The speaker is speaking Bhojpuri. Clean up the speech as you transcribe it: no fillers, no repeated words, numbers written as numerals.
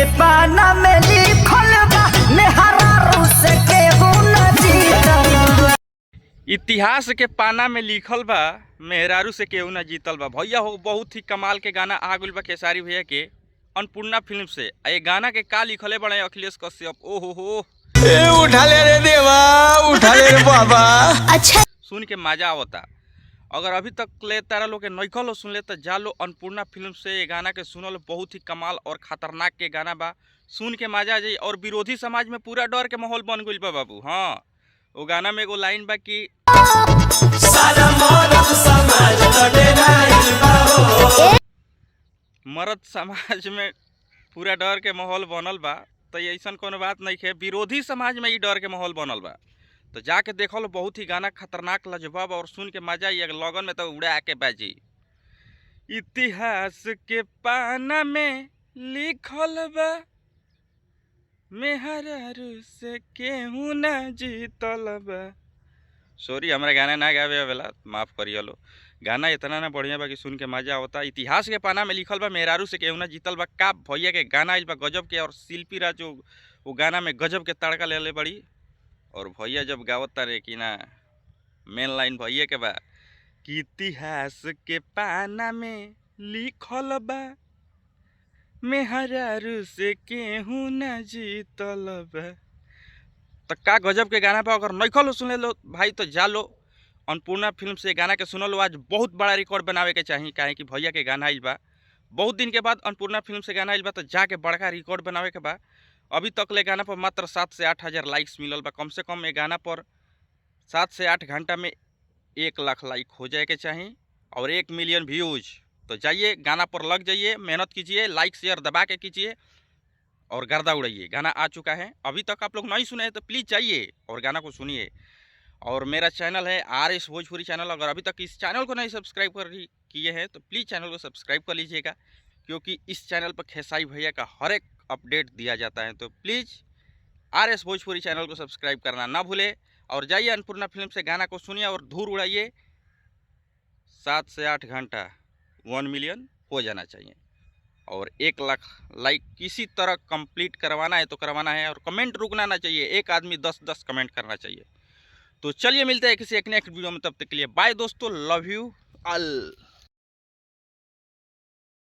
के पाना में लिखल बा मेहरारू से केहू न जीतल बा। इतिहास के पाना में लिखल बा मेहरारू से केहू न जीतल बा। भैया हो बहुत ही कमाल के गाना आ गइल बा खेसारी भैया के अन्नपूर्णा फिल्म से। ये गाना के का लिखले बड़े अखिलेश कश्यप। ओहो हो उठा ले रे देवा, उठा ले रे बाबा। अच्छा सुन के मजा आवता। अगर अभी तक ले तारा लोग के नइखल हो सुन ले तो जा लो अन्नपूर्णा फिल्म से ये गाना के सुनल। बहुत ही कमाल और खतरनाक के गाना बा। सुन के मजा आ जाई। और विरोधी समाज में पूरा डर के माहौल बन गइल बा बाबू। हाँ वो गाना में एगो लाइन बा कि मर्द समाज में पूरा डर के माहौल बनल बा। तो ऐसा कोनो बात नहीं है, विरोधी समाज में ही डर के माहौल बनल बा। तो जाके देखो लो, बहुत ही गाना खतरनाक लाजवाब और सुन के मजा आई। लगन में तो उड़ा के बाजी। इतिहास के पाना में लिखल बा मेहरारू से केहू ना जीतल बा। सॉरी हमारा गाना ना गावे वाला माफ करिए लो। गाना इतना ना बढ़िया बा कि सुन के मजा आवता। इतिहास के पाना में लिखल बा मेहरारू से केहू ना जीतल बा। का भैया के गाना आइल बा गजब के। और शिल्पी राज जो वो गाना में गजब के तड़का ले ले बड़ी। और भैया जब गावता रे कि ना मेन लाइन भैया के बा कि इतिहास के पाना में लिखल बा मेहरारू से केहू ना जीतल बा। तो का गजब के गाना बा। अगर नइखल सुन ले लो भाई तो जा लो अन्नपूर्णा फिल्म से गाना के सुन लो। आज बहुत बड़ा रिकॉर्ड बनावे के चाहिए, काहे कि भैया के गाना आइल बा बहुत दिन के बाद। अन्नपूर्णा फिल्म से गाना आइल बा तो जाके बड़का रिकॉर्ड बनावे के बा। अभी तक ले गाना पर मात्र 7 से 8 हज़ार लाइक्स मिलल बा। कम से कम ये गाना पर 7 से 8 घंटा में 1 लाख लाइक हो जाए के चाहिए और 1 मिलियन व्यूज। तो जाइए गाना पर लग जाइए, मेहनत कीजिए, लाइक शेयर दबा के कीजिए और गर्दा उड़ाइए। गाना आ चुका है, अभी तक आप लोग नहीं सुने हैं तो प्लीज़ जाइए और गाना को सुनिए। और मेरा चैनल है RS भोजपुरी चैनल। अगर अभी तक इस चैनल को नहीं सब्सक्राइब किए हैं तो प्लीज़ चैनल को सब्सक्राइब कर लीजिएगा, क्योंकि इस चैनल पर खेसारी भैया का हर एक अपडेट दिया जाता है। तो प्लीज़ RS भोजपुरी चैनल को सब्सक्राइब करना ना भूले। और जाइए अन्नपूर्णा फिल्म से गाना को सुनिए और धूर उड़ाइए। 7 से 8 घंटा 1 मिलियन हो जाना चाहिए और 1 लाख लाइक किसी तरह कंप्लीट करवाना है तो करवाना है। और कमेंट रुकना ना चाहिए, एक आदमी 10-10 कमेंट करना चाहिए। तो चलिए मिलते हैं किसी एक नेक्स्ट वीडियो में, तब तक के लिए बाय दोस्तों, लव यू ऑल।